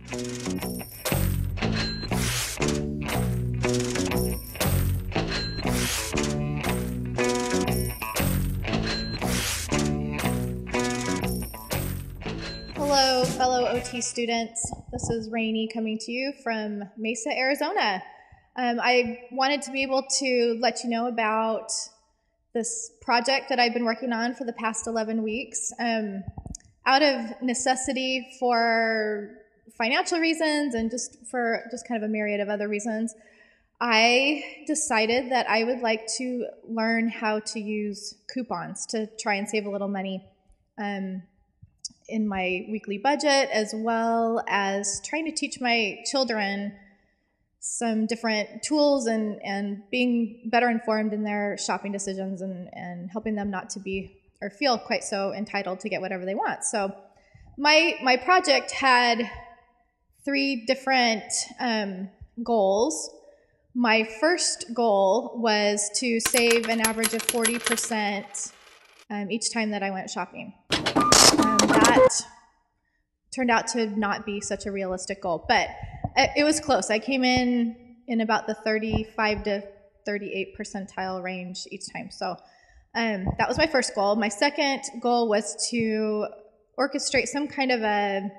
Hello, fellow OT students. This is Rani coming to you from Mesa, Arizona. I wanted to be able to let you know about this project that I've been working on for the past 11 weeks. Out of necessity for financial reasons and just kind of a myriad of other reasons, I decided that I would like to learn how to use coupons to try and save a little money in my weekly budget, as well as trying to teach my children some different tools and being better informed in their shopping decisions and helping them not to be or feel quite so entitled to get whatever they want. So my project had 3 different goals. My first goal was to save an average of 40% each time that I went shopping. That turned out to not be such a realistic goal, but it was close. I came in about the 35 to 38 percentile range each time. So that was my first goal. My second goal was to orchestrate some kind of a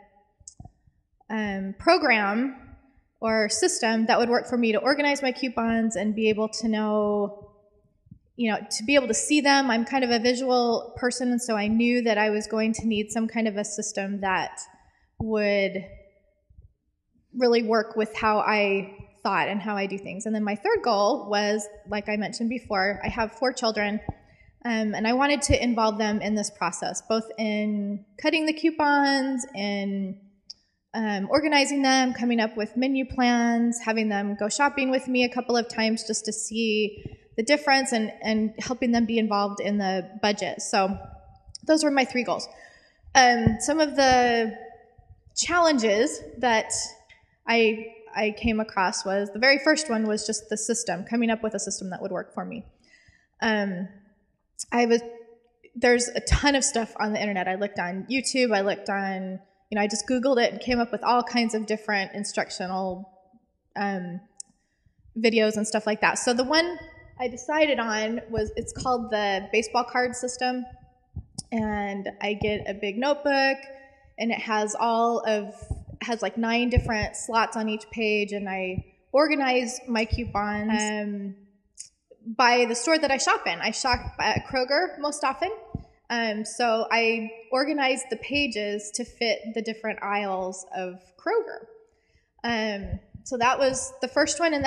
program or system that would work for me to organize my coupons and be able to know, to be able to see them. I'm kind of a visual person, and so I knew that I was going to need some kind of a system that would really work with how I thought and how I do things. And then my third goal was, like I mentioned before, I have 4 children, and I wanted to involve them in this process, both in cutting the coupons, in organizing them, coming up with menu plans, having them go shopping with me a couple of times just to see the difference and helping them be involved in the budget. So those were my 3 goals. Some of the challenges that I came across was, the very first one was just the system, coming up with a system that would work for me. There's a ton of stuff on the internet. I looked on YouTube, I looked on, I just Googled it and came up with all kinds of different instructional videos and stuff like that. So the one I decided on it's called the baseball card system, and I get a big notebook, and it has like 9 different slots on each page, and I organize my coupons by the store that I shop in. I shop at Kroger most often, so I organize the pages to fit the different aisles of Kroger. So that was the first one, and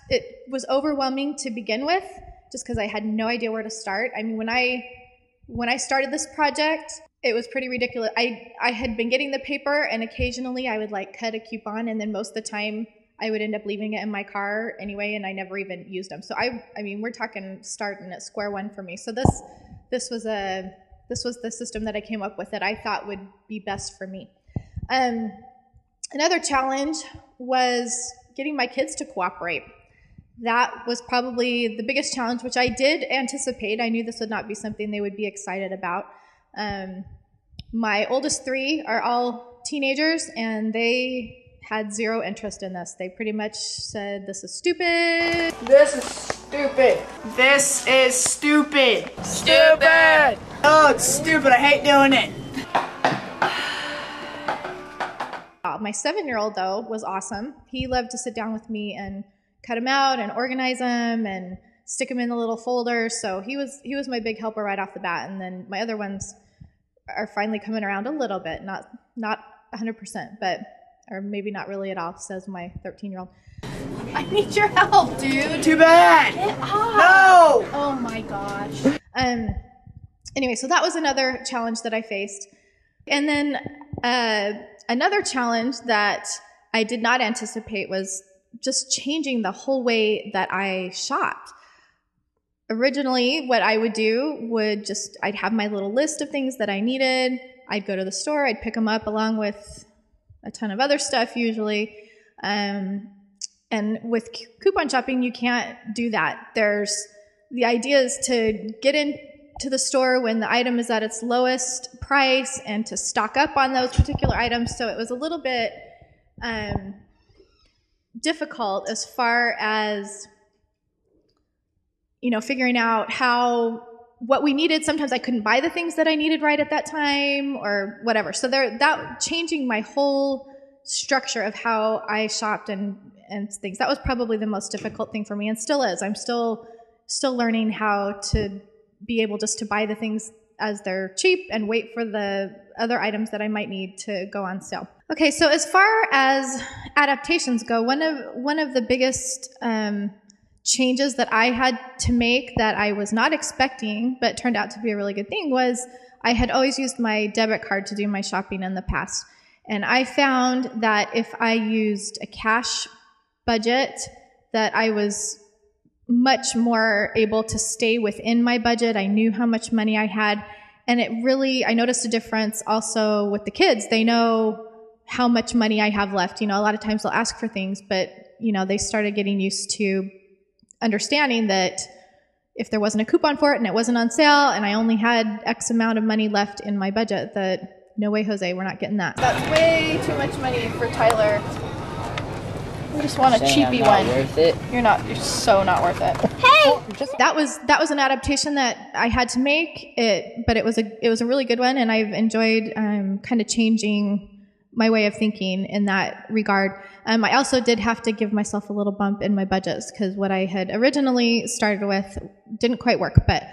it was overwhelming to begin with, just because I had no idea where to start. I mean, when I started this project, it was pretty ridiculous. I had been getting the paper, and occasionally I would cut a coupon, and then most of the time I would end up leaving it in my car anyway, and I never even used them. So I mean, we're talking starting at square one for me. So this was the system that I came up with that I thought would be best for me. Another challenge was getting my kids to cooperate. That was probably the biggest challenge, which I did anticipate. I knew this would not be something they would be excited about. My oldest 3 are all teenagers, and they had 0 interest in this. They pretty much said, "This is stupid. This is stupid. This is stupid. Stupid. Oh, it's stupid. I hate doing it." My 7-year-old, though, was awesome. He loved to sit down with me and cut them out and organize them and stick them in the little folders. So he was my big helper right off the bat. And then my other ones are finally coming around a little bit, not 100%, but or maybe not really at all, says my 13-year-old. I need your help, dude. Too bad. Get off. No. Oh my gosh. Anyway, so that was another challenge that I faced. And then another challenge that I did not anticipate was just changing the whole way that I shopped. Originally, what I would do I'd have my little list of things that I needed. I'd go to the store, I'd pick them up along with a ton of other stuff usually. And with coupon shopping, you can't do that. The idea is to get into the store when the item is at its lowest price and to stock up on those particular items. So it was a little bit difficult as far as, figuring out what we needed. Sometimes I couldn't buy the things that I needed right at that time or whatever. So that changing my whole structure of how I shopped and things, that was probably the most difficult thing for me, and still is. I'm still learning how to be able just to buy the things as they're cheap and wait for the other items that I might need to go on sale. Okay, so as far as adaptations go, one of the biggest changes that I had to make that I was not expecting but turned out to be a really good thing was I had always used my debit card to do my shopping in the past. And I found that if I used a cash budget, that I was much more able to stay within my budget. I knew how much money I had. And I noticed a difference also with the kids. They know how much money I have left. A lot of times they'll ask for things, but, they started getting used to understanding that if there wasn't a coupon for it and it wasn't on sale and I only had X amount of money left in my budget, that no way, Jose, we're not getting that. That's way too much money for Tyler. I just want a cheapy one. Worth it. You're so not worth it. Hey! That was an adaptation that I had to make, but it was a really good one, and I've enjoyed kind of changing my way of thinking in that regard. I also did have to give myself a little bump in my budgets because what I had originally started with didn't quite work, but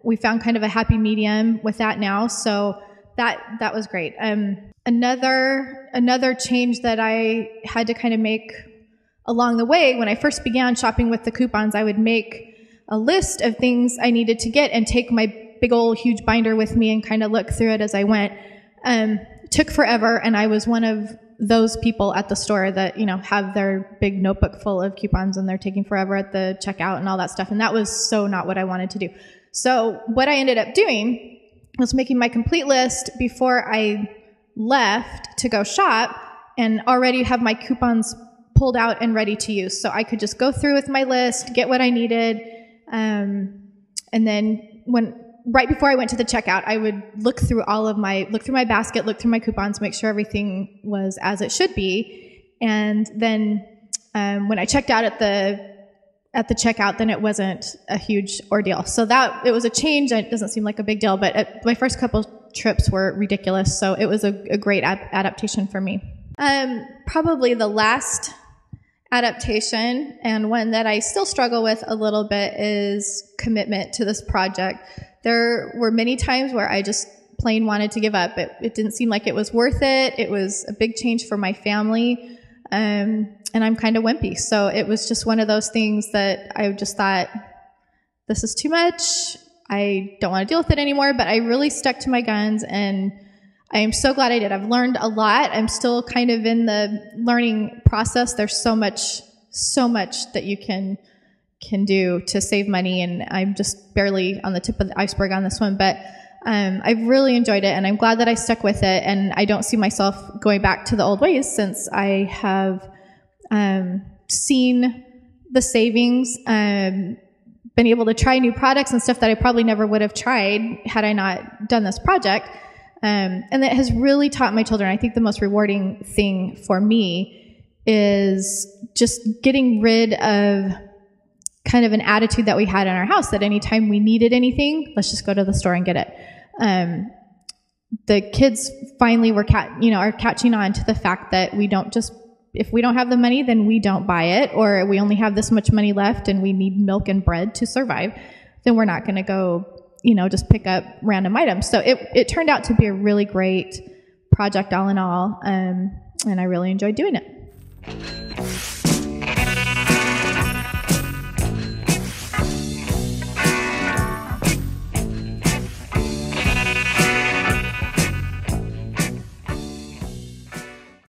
we found kind of a happy medium with that now, so that was great. Another change that I had to kind of make along the way, when I first began shopping with the coupons, I would make a list of things I needed to get and take my big old huge binder with me and kind of look through it as I went. Took forever, and I was one of those people at the store that, have their big notebook full of coupons and they're taking forever at the checkout and all that stuff. And that was so not what I wanted to do. So what I ended up doing was making my complete list before I left to go shop and already have my coupons pulled out and ready to use. So I could just go through with my list, get what I needed, and then right before I went to the checkout, I would look through my basket, look through my coupons, make sure everything was as it should be. And then when I checked out at the checkout, then it wasn't a huge ordeal. So it was a change. It doesn't seem like a big deal, but my first couple trips were ridiculous. So it was a great adaptation for me. Probably the last adaptation, and one that I still struggle with a little bit, is commitment to this project. There were many times where I just plain wanted to give up. It didn't seem like it was worth it. It was a big change for my family, and I'm kind of wimpy. So it was just one of those things that I just thought, this is too much. I don't want to deal with it anymore, but I really stuck to my guns, and I am so glad I did. I've learned a lot. I'm still kind of in the learning process. There's so much that you can do to save money, and I'm just barely on the tip of the iceberg on this one, but I've really enjoyed it, and I'm glad that I stuck with it, and I don't see myself going back to the old ways since I have seen the savings, been able to try new products and stuff that I probably never would have tried had I not done this project. And that has really taught my children. I think the most rewarding thing for me is just getting rid of kind of an attitude that we had in our house that anytime we needed anything, let's just go to the store and get it. The kids finally are catching on to the fact that if we don't have the money, then we don't buy it, or we only have this much money left and we need milk and bread to survive, then we're not going to go, just pick up random items. So it turned out to be a really great project all in all, and I really enjoyed doing it.